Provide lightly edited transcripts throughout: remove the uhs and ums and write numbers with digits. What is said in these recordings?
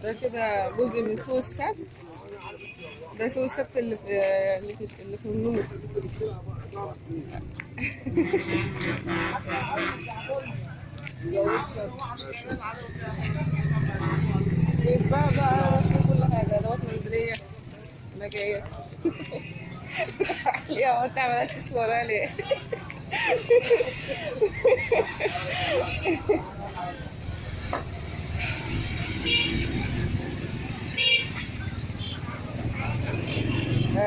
ده كده جزء من سوق السبت. ده سوق السبت اللي في النص. بيتباع بقى نفس كل حاجة، أدوات منزلية، مجايات. يا هو انت عملت ورايا ليه؟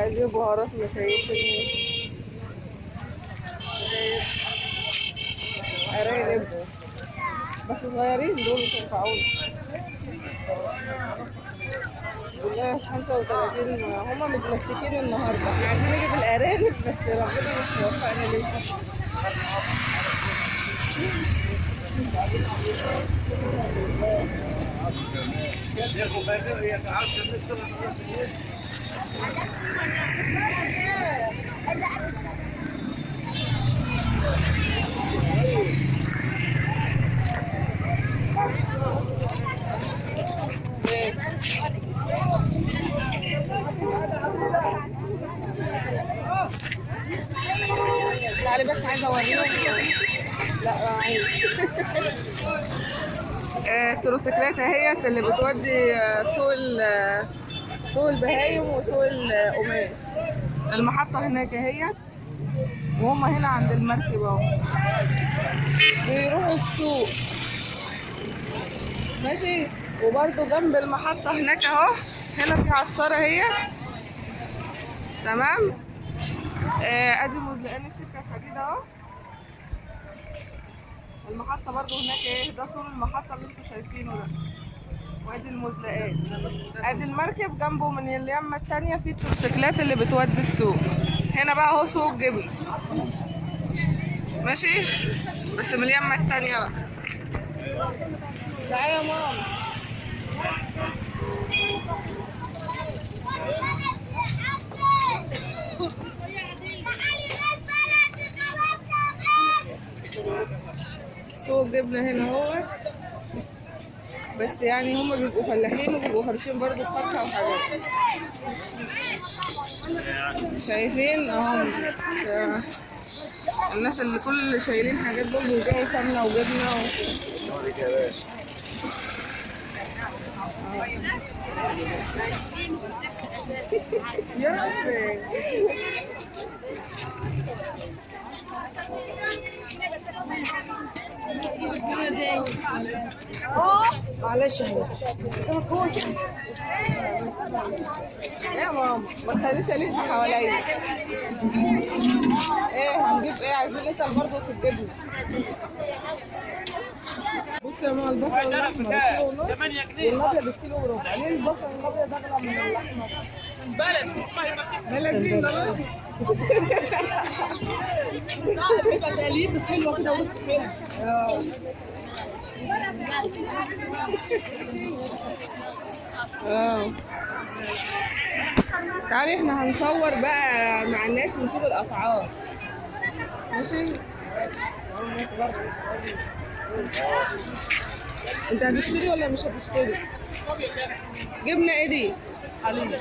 دي بهارات مكيفة، أرانب بس صغيرين دول مش هينفعوني. والله 35 هما متمسكين النهارده. احنا عايزين نجيب الأرانب بس ربنا مش موفقنا لسه. تعالي بس عايزه اوريهم. لا عايز. التروسيكلات اهيت اللي بتودي سوق البهايم وسوق القماش. المحطه هناك اهيت، وهم هنا عند المركب اهو بيروحوا السوق ماشي. وبرده جنب المحطه هناك اهو، هنا في عصاره اهي تمام. ادي مزلقان السكه الحديد اهو. المحطه برده هناك ايه، ده سور المحطه اللي انتوا شايفينه ده، وادي المزلقات. ادي المركب جنبه من اليمه التانيه في التروسيكلات اللي بتودي السوق. هنا بقى اهو سوق الجبن ماشي، بس من اليمه التانيه بقى. تعالى يا ماما. سوق الجبنة هنا اهو، بس يعني هما بيبقوا فلاحين وبيبقوا فرشين برضه فاكهة وحاجات. شايفين اهو الناس اللي كل اللي شايلين حاجات دول بيبيعوا سمنة وجبنة معلش يا حبيبتي. يا ماما ما تخليش الف حواليا. ايه هنجيب ايه؟ عايزين نسال برضه في الجبنه. بصي يا ماما، البصل الاحمر كيلو ونص، والابيض الكيلو وربع. ليه البصل الابيض اغلى من الاحمر؟ بلدي بلدي بيبقى تقليد حلوه كده وسط كده. تعالي احنا هنصور بقى مع الناس ونشوف الاسعار ماشي. انت هتشتري ولا مش هتشتري؟ جبنه ايه دي؟ حليب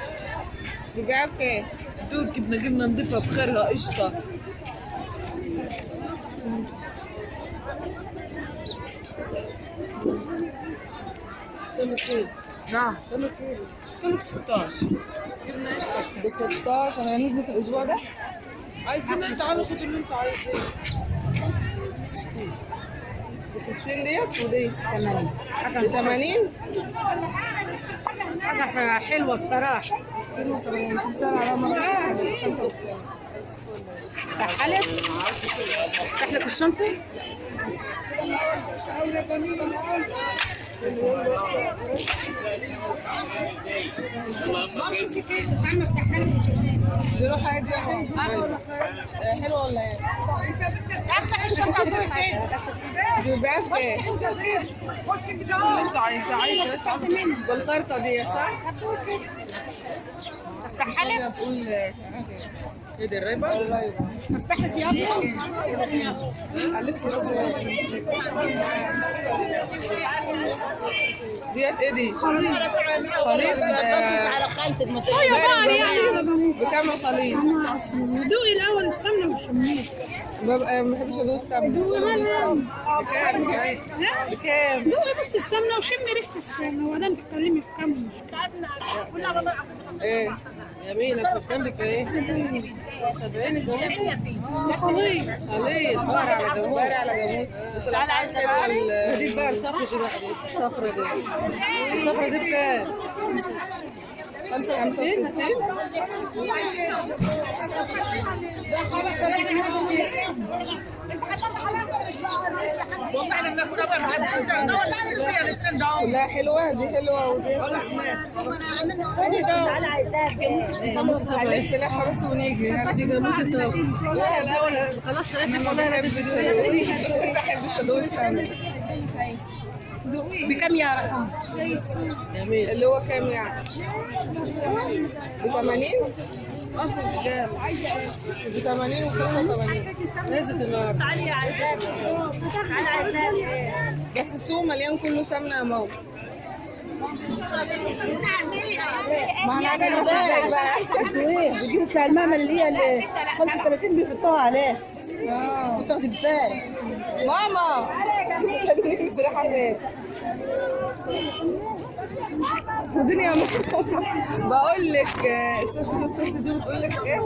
بيبيعها بكام؟ دول جبنه نضيفه بخيرها قشطه. كم كيلو؟ نعم كم كيلو؟ كم 16 جبنه قشطه ب 16. انا نزلت الاسبوع ده. عايزين تعالوا خدوا اللي انتوا عايزينه. ب 60 ديت ودي 80 ب 80. حاجه حلوه الصراحه. 82 في السنه على مرة 95. تحلت تحلك الشنطه. ما شوفي كيف تعمل تحلل وشوفي دي روح عادي يا ماما. حلوه ولا ايه؟ افتح الشنطه دي بيبيعها بكام؟ انت عايزه بالخرطه ديت صح؟ افتحها لك. تقول سعرها كام؟ ايه ده الرايبه؟ الرايبه افتح لك يابا. لسه ديت ايه دي؟ خليط على خالتك ما شويه بكام الخليط؟ دوقي الاول السمنه والشمير. ببقى ما بحبش ادوق السمنه. بكام؟ بكام؟ دوقي بس السمنه وشمي ريحه السمنه وبعدين تتكلمي في كام مش ايه؟ جميلة بكام ايه؟ 70 الجاموسة؟ خليط. خليط بقر على جاموس. بقر على جاموس بس الاسعار حلوة. دي بقى الصفرة دي بقى الصفرة دي. الصفرة دي بكام؟ 65 لا حلوة دي حلوة ودي جاموسة صفرا هنلفلها بس ونيجي دي جاموسة صفرا. لا الأول خلاص سألتك والله أنا ما بحبش أدوق السمنة. بكام يا رقم؟ جميل. اللي هو كام يعني؟ ب 80 ب 80 و 85 نزلت النهارده. تعالي يا عزام. تعالي يا عزام. بس السوق مليان كله سمنه يا ماما. ما احنا هنعمل ازاي بقى؟ ايه بيجيبوا بتاع المعمل اللي هي 35 بيحطوها عليه. بتاخدي كفايه. ماما استنيني بصراحه فين؟ الدنيا بقول لك استشفى الست دي بتقول لك ايه؟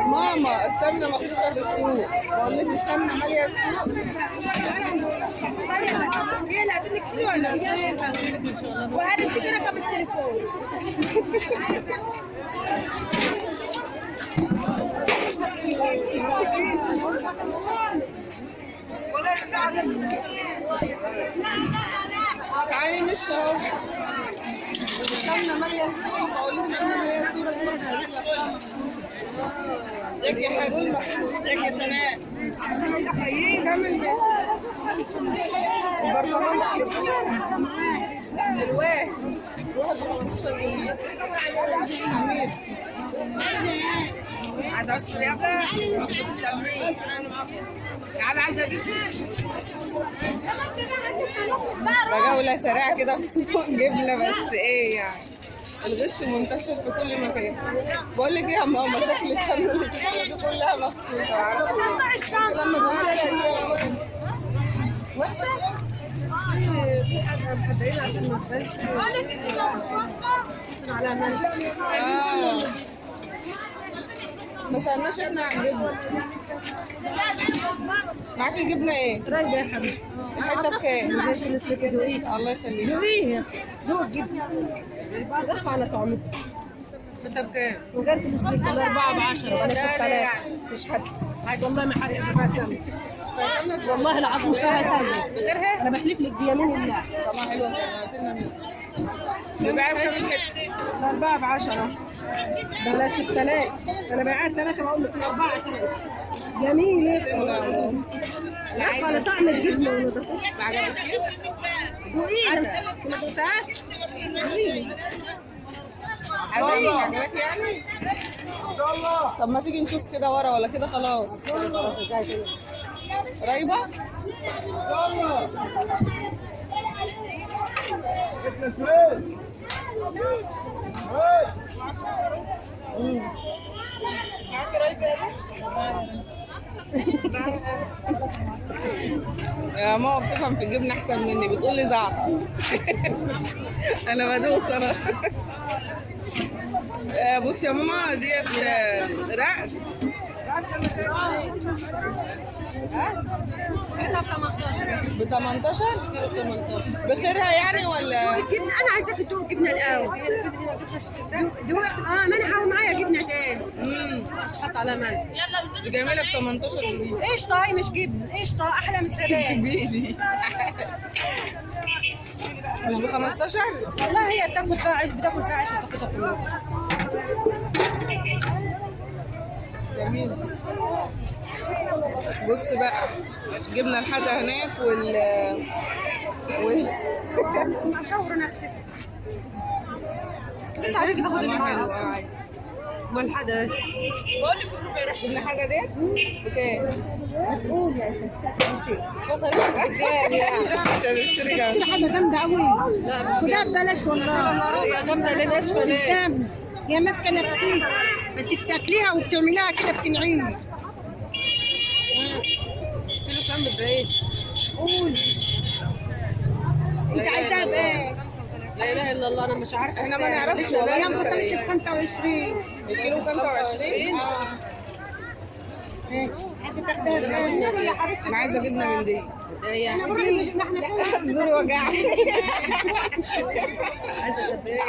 ماما السمنه مخصوصه في السوق. بقول لك السمنه ماليه السوق. وهذا في رقم التليفون. تعالي مش اهو. السمنه ماليه السوق. بقول لك السمنه ماليه السوق. يا حلول مخصوص. يا سناء كمل ماشي. البرطمان ب 15 الواحد 15 جنيه. امير عايز اصفر يا ابني. التمرين تعالى عايزه اجيب ده جولة سريعة كده في السوق. جبنة بس ايه يعني الغش منتشر في كل مكان. بقول لك ايه يا ماما شكل السمنة اللي دي كلها مخصوصة. عارفة لما تقولي وحشة في حاجة محددين عشان ما تبانش على ملح. ما سألناش احنا عن جبنة. معاكي جبنة ايه؟ رايدة يا حبيبي. الحتة بكام؟ الله يخليك. دوقيها. دوق جبنة. اسمع على طعمتها. الحتة بكام؟ وجرت السلك الأربعة ب10 ولا 6000. مش حد. والله ما حد فيها سمنة. والله العظيم فيها سمنة. بغيرها؟ أنا بحلف لك بيمين الله. طبعا حلوة. هاتلنا منها. بيبيعها بكام الحتة؟ الأربعة ب10. بلاش 6000. أنا بايعاها 3 بقول لك الأربعة 10. جميلة. أنا عايزة على طعم الجبنة ونضافتها. ما عجبكيش؟ دوقيها. ما دوقتهاش؟ عجبك يعني؟ طب ما تيجي نشوف كده ورا ولا كده خلاص؟ رايبة؟ يا ماما بتفهم في الجبنة أحسن مني. بتقول لي زعتر. أنا بدوخ أنا. بصي يا ماما ديت رقد. ب 18 كيلو 18 بخيرها يعني ولا؟ الجبنه انا عايزاك تدوق جبنه الاول. دوق ما انا عاوز معايا جبنه تاني. مش حاطه على ملح. دي جميله ب 18 جنيه. قشطه هي مش جبنه. قشطه احلى من الزبادي. بيدي مش ب 15؟ والله هي بتاكل فيها عيش، بتاكل فيها عيش وتاخدها كلها. جميل. بص بقى جبنا الحاجة هناك اشاور نفسك. انت عليك تاخد اللي معاها والحاجة. بقول لك كله بيروح. جبنا حاجة ديت بكام؟ هتقول يا تشتري حاجة جامدة قوي. لا مش وده ببلاش والله. هي جامدة ليه ناشفة ليه؟ هي ماسكة نفسية بس بتاكليها وبتعمليها كده بتنعيمي. كيلو كام بالبعيد؟ قول انت عايزاها بايه؟ لا اله الا الله، انا مش عارفه. احنا ما نعرفش هي والله. مختلفة ب 25. الكيلو 25. عايزة تاخدها بايه؟ انا عايزه جبنه من دي. انا بروح جبنا احنا زوري وجعني. عايزه من دي.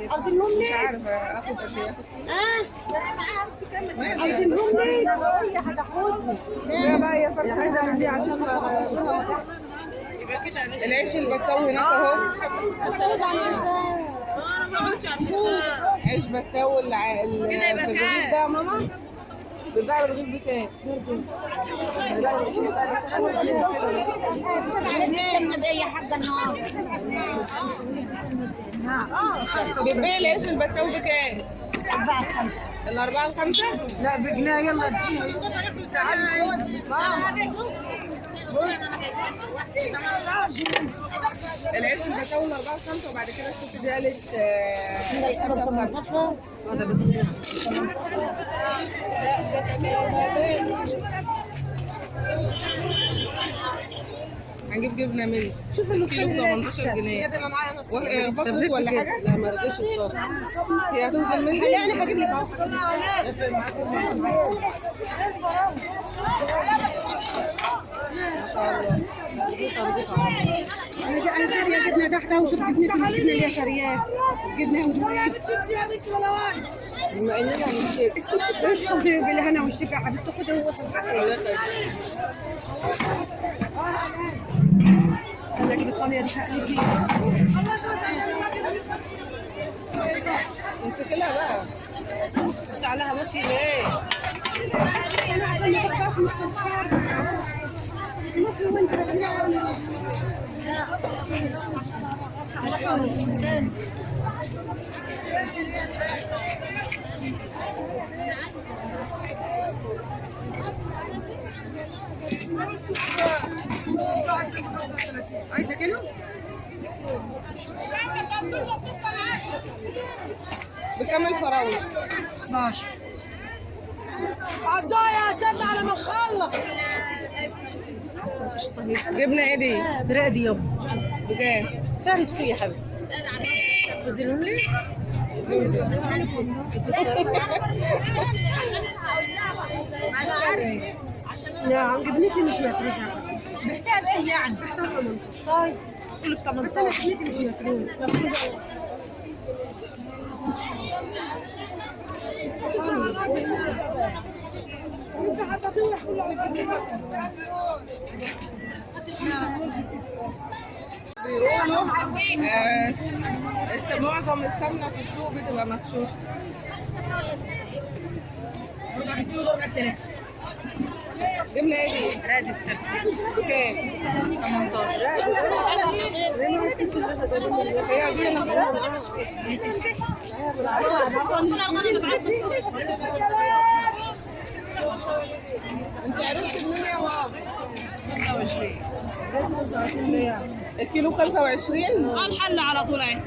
عايزينهم مش ليه؟ عارفه اخد قد ايه. عايزينهم ليه؟ هي هتاخدهم. لا لا يا فرحه عايزه من دي عشان العيش البطاوي هناك اهو. عيش بطاوي في الرغيف ده يا ماما. بيباع الرغيف بكام؟ بتبيع العيش البطاوي بكام؟ 4 5. الأربعة ب5؟ لا بجنيه. يلا اديني. العيش البطاوي الأربعة ب5 وبعد كده الست دي قالت 5 ب5. هنجيب جبنة مني. شوف الكيلو 18 جنيه. فصلت ولا حاجة؟ لا ما رضيتش تصرف. هي هتوزن مني؟ لا انا هجيب لك اهو. ما شاء الله. انا شاريه جبنه تحتها وشوف جبنتي الجبنه اللي هي شارياها. جبنه ودوية. بما اننا هنشتري. ايش بالهنا والشفا يا حبيبتي. خدي هو صبحك. انا اجيب الصينيه دي هقلب امسكي لها بقى. خدي عليها بصي ليه؟ انا عشان ما تبقاش مخسر. عايزه كيلو؟ بكام الفراولة؟ 12. عبدالله يا سيدنا على ما نخلص. جبنة ايه دي؟ برقدي يوم بكام؟ سعر السوق يا حبيبي. وزنهم لي؟ لا جبنتي مش مفروضة. محتاج ايه يعني؟ طيب قول ب 18. بس انا جبنتي مش مفروضة. بيقولوا معظم السمنة في السوق بتبقى مغشوشة. جبنة ايه دي؟ رادب بكام؟ 18. هي دي انا انت عرفت منين يا ماما؟ 25. الكيلو 25؟ الحل على طول اهي.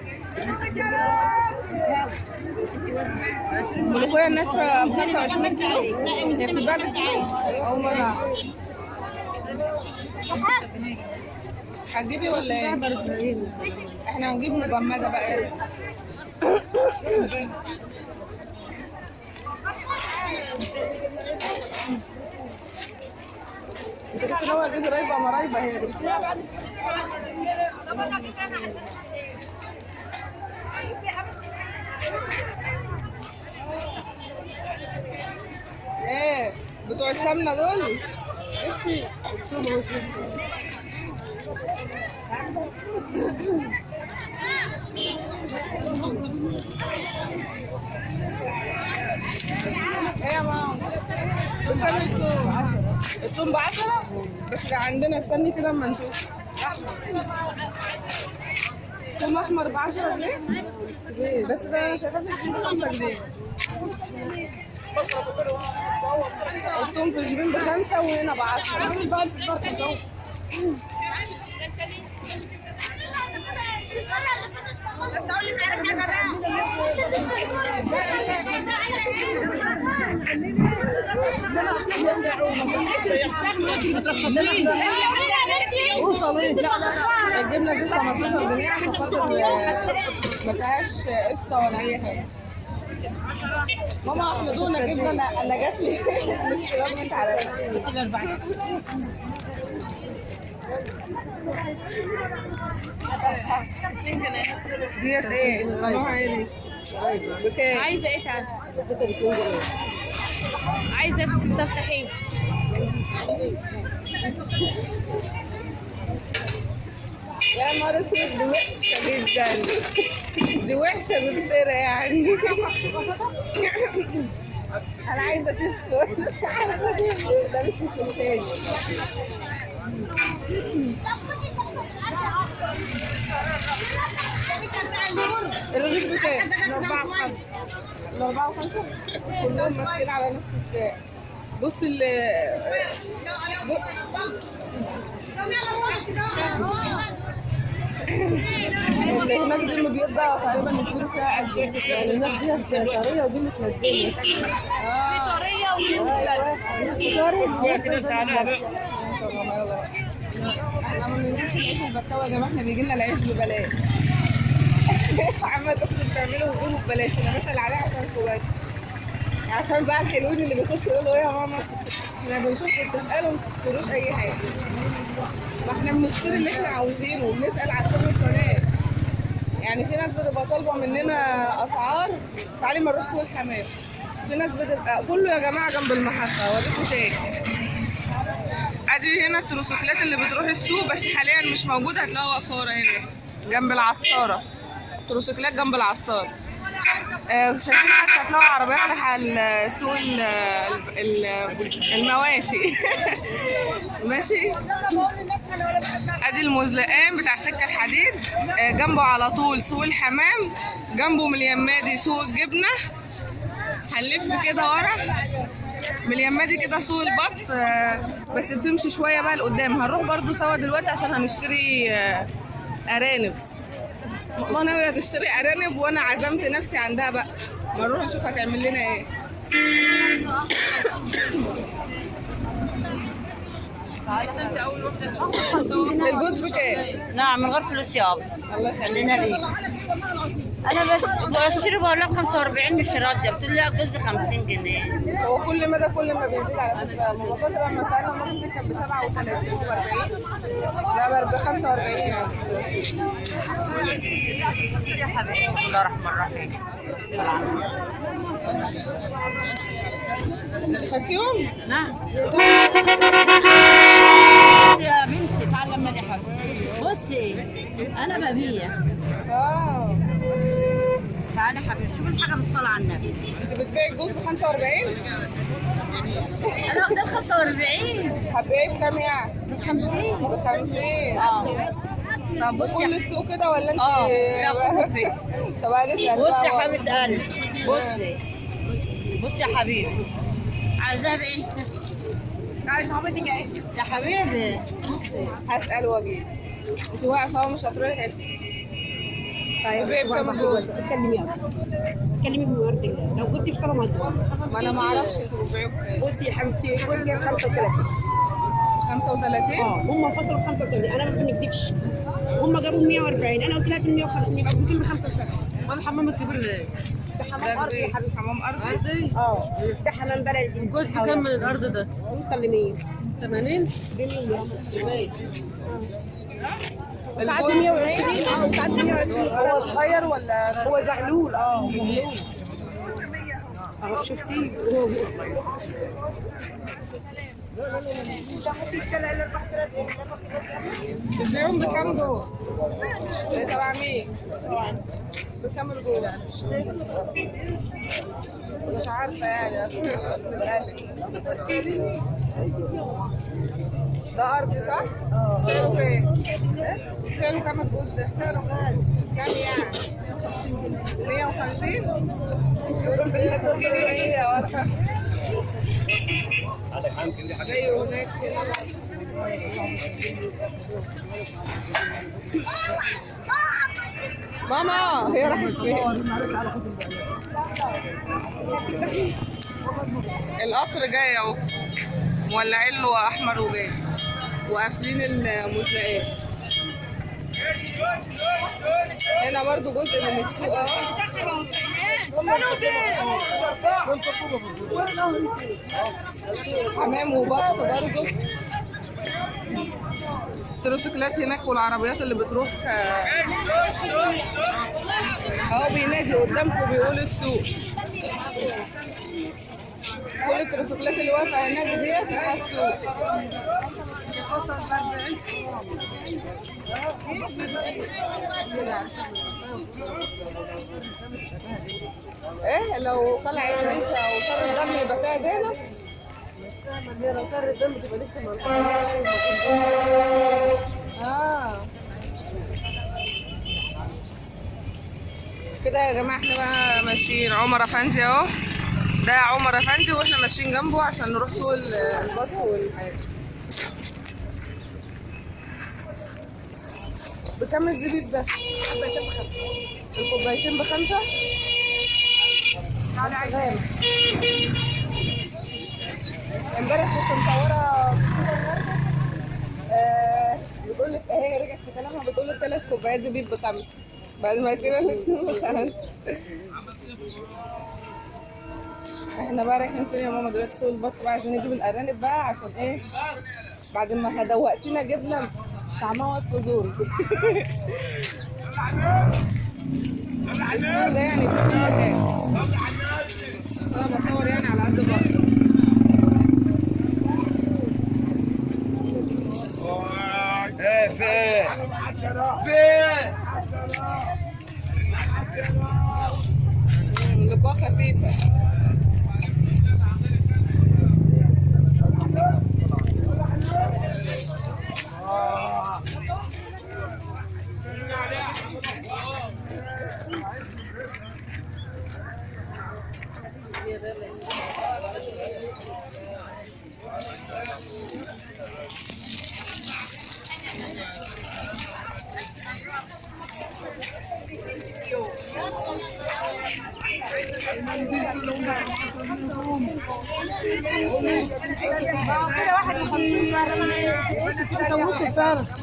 الملوخية الناشفة ب 25 كيلو؟ هي بتتباع بالكيلو؟ أول مرة أعرف. هتجيبي ولا ايه؟ احنا هنجيب مجمدة بقى. انت لسه ناوي اجيب رايبة مرايبة هي دي. ايه بتوع السمنة دول؟ التوم ب 10 بس ده عندنا، استني كده اما نشوف. توم احمر ب 10 جنيه بس ده انا شايفاه في الجيب 5 جنيه. التوم في الجيبين ب5 وهنا ب 10. الجبنه دي 15 جنيه عشان خاطر ما فيهاش قشطه ولا اي حاجه. ماما احمدونا جبنه، انا جات لي مش كلامك على ديت ايه؟ نوعها ايه؟ بكام؟ عايزه ايه تعالى؟ عايزه تفتحيه. يا نهار اسود، دي وحشه جدا. دي وحشه بالطيره يعني. انا عايزه تسكت. ده مش تاني. الرغيف بكام؟ الأربعة وخمسة كلهم ماسكين على نفس السعر. بص اللي هناك دي المبيض ده تقريبا نديله فيها قد ايه؟ اللي هناك دي طرية ودي متنزلة. طرية كده تعالى بقى. احنا ما بنجيبش العيش البكاوي يا جماعة، احنا بيجي لنا العيش ببلاش. عمة اختي بتعمله وتقوله ببلاش، انا بسأل عليه عشان كويس. عشان بقى الحلوين اللي بيخشوا يقولوا ايه يا ماما احنا بنشوف بتسألوا ما تشتروش اي حاجة. ما احنا بنشتري اللي احنا عاوزينه وبنسأل عشان القناة. يعني في ناس بتبقى طالبة مننا أسعار، تعالي ما نروح سوق الحمام. في ناس بتبقى كله يا جماعة جنب المحطة. اوريكم تاني. ادي هنا التروسيكلات اللي بتروح السوق بس حاليا مش موجودة، هتلاقوها واقفة ورا هنا جنب العصارة. تروسيكلات جنب العصارة. شايفين حتى هتلاقوا عربيات رايحة سوق المواشي. ماشي. ادي المزلقان بتاع سكة الحديد، جنبه على طول سوق الحمام، جنبه من اليمادي سوق الجبنة. هنلف كده ورا من اليمادي كده سوق البط، بس بتمشي شوية بقى لقدام. هنروح برضو سوا دلوقتي عشان هنشتري أرانب. ماما ناوية تشتري أرانب وأنا عزمت نفسي عندها بقى. ما نروح نشوف هتعمل لنا إيه. الجوز بكام؟ نعم من غير فلوس يابا. الله يخلينا ليه؟ انا بشتري بقول لك 45 بالشراط ده، بتقول لي الجوز ب 50 جنيه. هو كل مدى كل ما بيزيد على فكرة. ماما فترة لما سألنا مرة كانت ب 37 و 40. لا ب 45 يعني. يا حبيبي بسم الله الرحمن الرحيم. انت خدتيهم؟ نعم. يا بنتي تعالي لما دي حبيبي. بصي انا ببيع. تعالي حبيبي شوفي الحاجه بالصلاه على النبي. انت بتبيعي الجوز ب 45؟ انا واخده 45. هتبيعي بكام يعني؟ ب 50. ب 50. طب بصي كل السوق كده ولا انت؟ طب هنسال بصي يا حبيبه قلبي. بصي يا حبيبي عايزاها بايه؟ عايز صاحبتك ايه؟ يا حبيبي بصي هسال واجيب. انت واقفه اهو مش هتروحي حته. طيب بيع بكام الجوز؟ اتكلمي يلا. اتكلمي بورد الله، لو كنت في صلاه ما انا ما اعرفش انتوا بتبيعوا بكام. بصي يا حبيبتي الجوز جايب 35. 35؟ هم فصلوا ب 35، انا ما بنكدبش. هم جابوا 140، انا قلت لها 150 يبقى 275. امال الحمام الكبير ليه؟ حمام ارضي يا حبيبتي. حمام ارضي؟ ده حمام بلدي. الجوز بكام من الارض ده؟ يوصل ل 100. 80؟ ب 100. ساعات 120 وساعات 120. هو صغير ولا هو زغلول زغلول اهو شفتيه. تبيعهم بكام دول؟ تبع مين؟ بكام الجول؟ مش عارفة يعني. ده أرضي صح؟ سعره كام؟ سعره كام الجوز ده؟ سعره غالي. كام يعني؟ 150 جنيه. 150؟ يا ورقة. زي هناك كده. ماما هي راحت فين؟ القطر جاي اهو، مولعين له احمر وجاي وقافلين المزلقات. هنا برضو جزء من السوق اهو. حمام وبط برضو. التروسيكلات هناك والعربيات اللي بتروح اهو بينادي قدامكم بيقول السوق. كل التروسيكلات اللي واقفه هناك ديت رايحه السوق. ايه لو طلعت ريشه او صار الدم يبقى فيها دهنه؟ لو صار الدم تبقى لسه كده يا جماعه. احنا بقى ماشيين عمر افندي اهو، ده عمر افندي واحنا ماشيين جنبه عشان نروح سوق البط والحاجات. بكام الزبيب ده؟ الكوبايتين ب5. غالي. امبارح كنت مصوره بتقول لك اهي رجعت في كلامها بتقول لك 3 كوبايات زبيب ب5 بعد ما قلت لها 2 ب5. احنا بقى رايحين فين يا ماما دلوقتي؟ سوق البط بقى عشان نجيب الارانب بقى، عشان ايه بعد ما هدوقتينا جبنه طعمها وصف زور. السوق ده يعني في كل مكان. انا بصور يعني على قد بقى. اللباقة خفيفة.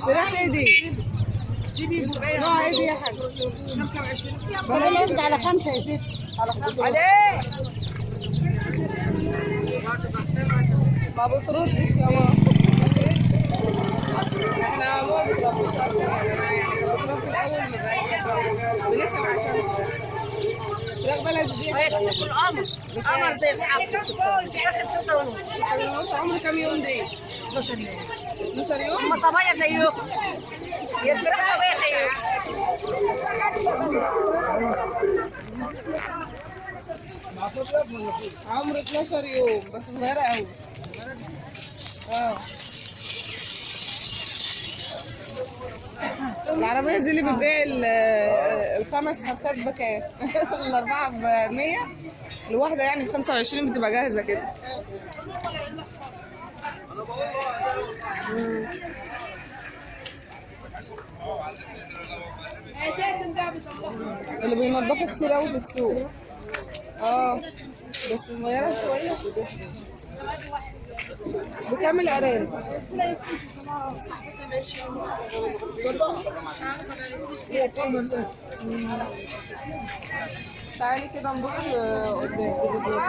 فراخ ايه دي؟ نوع ايه دي يا حاج؟ 25. بقول انت على 5 يا ست. على 5 عليه. ما بتردش يا ماما. احنا ما بنردش يا جماعه، يعني لو بنرد الاول ما بقاش بنسال عشان فراخ بلدي دي. القمر زي اصحابك. تاخد 6 ونص. عمر كام يوم دي؟ 12 يوم. 12 يوم؟ هم صبايا زيكم. يا الفراخ صبايا زيكم. عمر 12 يوم بس صغيرة قوي. العربية دي اللي بتبيع ال5 حركات بكام؟ ال4 ب100 الواحدة يعني ب25 بتبقى جاهزة كده. اللي بينضفوا كتير قوي في السوق. بس صغيرة شوية. بكام الأرانب؟ تعالي كده نبص قدام.